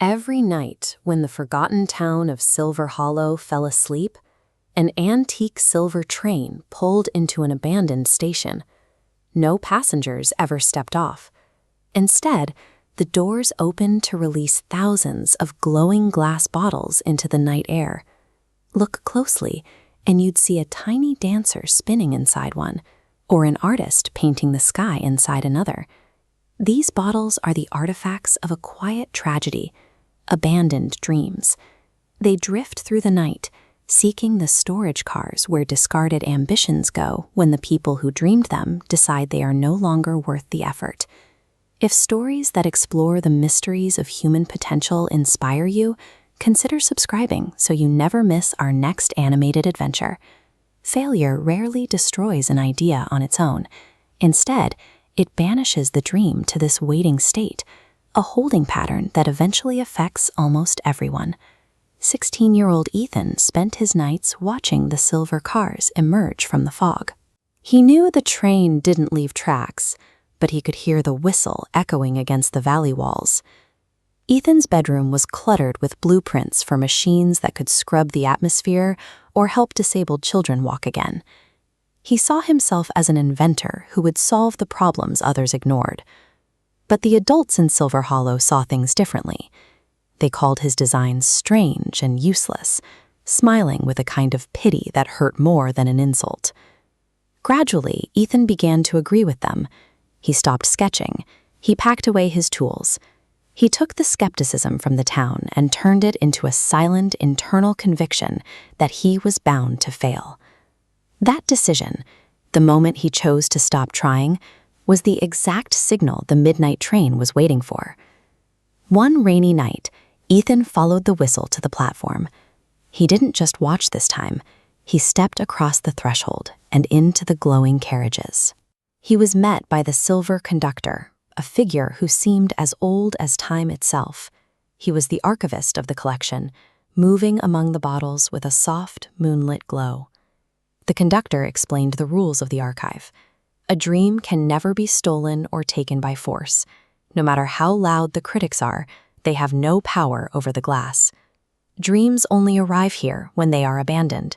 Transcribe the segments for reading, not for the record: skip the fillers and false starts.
Every night when the forgotten town of Silver Hollow fell asleep, an antique silver train pulled into an abandoned station. No passengers ever stepped off. Instead, the doors opened to release thousands of glowing glass bottles into the night air. Look closely, and you'd see a tiny dancer spinning inside one, or an artist painting the sky inside another. These bottles are the artifacts of a quiet tragedy, abandoned dreams. They drift through the night, seeking the storage cars where discarded ambitions go when the people who dreamed them decide they are no longer worth the effort. If stories that explore the mysteries of human potential inspire you, consider subscribing so you never miss our next animated adventure. Failure rarely destroys an idea on its own. Instead, it banishes the dream to this waiting state, a holding pattern that eventually affects almost everyone. 16-year-old Ethan spent his nights watching the silver cars emerge from the fog. He knew the train didn't leave tracks, but he could hear the whistle echoing against the valley walls. Ethan's bedroom was cluttered with blueprints for machines that could scrub the atmosphere or help disabled children walk again. He saw himself as an inventor who would solve the problems others ignored. But the adults in Silver Hollow saw things differently. They called his designs strange and useless, smiling with a kind of pity that hurt more than an insult. Gradually, Ethan began to agree with them. He stopped sketching. He packed away his tools. He took the skepticism from the town and turned it into a silent internal conviction that he was bound to fail. That decision, the moment he chose to stop trying, was the exact signal the midnight train was waiting for. One rainy night, Ethan followed the whistle to the platform. He didn't just watch this time. He stepped across the threshold and into the glowing carriages. He was met by the silver conductor, a figure who seemed as old as time itself. He was the archivist of the collection, moving among the bottles with a soft, moonlit glow. The conductor explained the rules of the archive. A dream can never be stolen or taken by force. No matter how loud the critics are, they have no power over the glass. Dreams only arrive here when they are abandoned.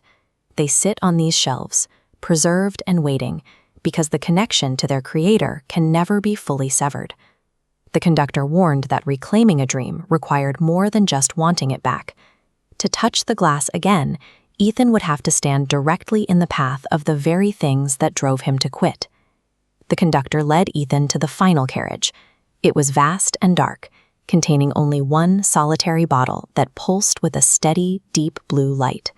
They sit on these shelves, preserved and waiting, because the connection to their creator can never be fully severed. The conductor warned that reclaiming a dream required more than just wanting it back. To touch the glass again, Ethan would have to stand directly in the path of the very things that drove him to quit. The conductor led Ethan to the final carriage. It was vast and dark, containing only one solitary bottle that pulsed with a steady, deep blue light.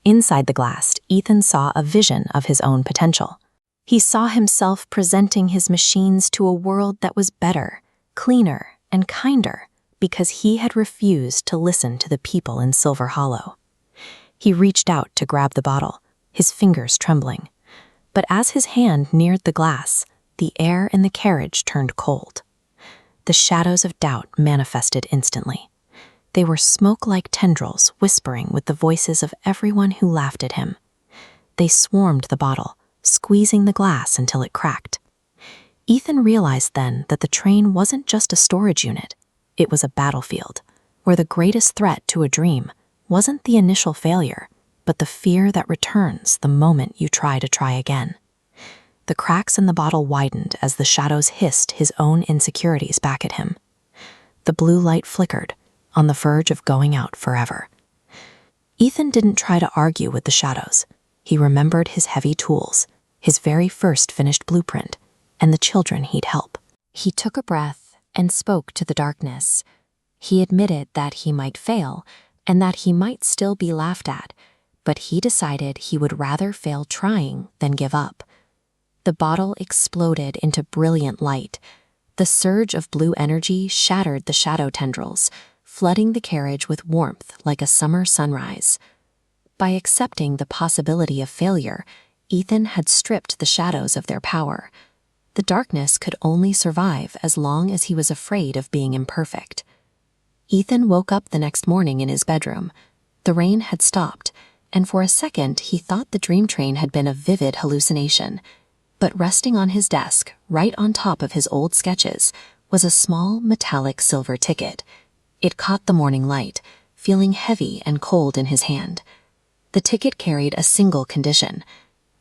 Inside the glass, Ethan saw a vision of his own potential. He saw himself presenting his machines to a world that was better, cleaner, and kinder because he had refused to listen to the people in Silver Hollow. He reached out to grab the bottle, his fingers trembling. But as his hand neared the glass, the air in the carriage turned cold. The shadows of doubt manifested instantly. They were smoke-like tendrils whispering with the voices of everyone who laughed at him. They swarmed the bottle, squeezing the glass until it cracked. Ethan realized then that the train wasn't just a storage unit. It was a battlefield, where the greatest threat to a dream wasn't the initial failure, but the fear that returns the moment you try again. The cracks in the bottle widened as the shadows hissed his own insecurities back at him. The blue light flickered, on the verge of going out forever. Ethan didn't try to argue with the shadows. He remembered his heavy tools, his very first finished blueprint, and the children he'd help. He took a breath and spoke to the darkness. He admitted that he might fail, and that he might still be laughed at, but he decided he would rather fail trying than give up. The bottle exploded into brilliant light. The surge of blue energy shattered the shadow tendrils, flooding the carriage with warmth like a summer sunrise. By accepting the possibility of failure, Ethan had stripped the shadows of their power. The darkness could only survive as long as he was afraid of being imperfect. Ethan woke up the next morning in his bedroom. The rain had stopped, and for a second he thought the dream train had been a vivid hallucination. But resting on his desk, right on top of his old sketches, was a small metallic silver ticket. It caught the morning light, feeling heavy and cold in his hand. The ticket carried a single condition: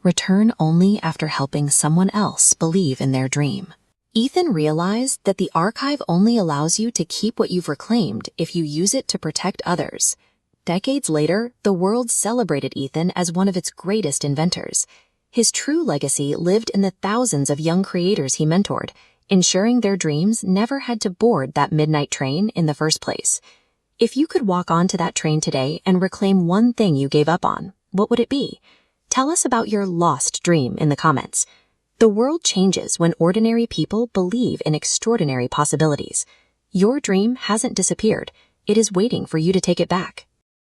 return only after helping someone else believe in their dream. Ethan realized that the archive only allows you to keep what you've reclaimed if you use it to protect others. Decades later, the world celebrated Ethan as one of its greatest inventors. His true legacy lived in the thousands of young creators he mentored, ensuring their dreams never had to board that midnight train in the first place. If you could walk onto that train today and reclaim one thing you gave up on, what would it be? Tell us about your lost dream in the comments. The world changes when ordinary people believe in extraordinary possibilities. Your dream hasn't disappeared. It is waiting for you to take it back.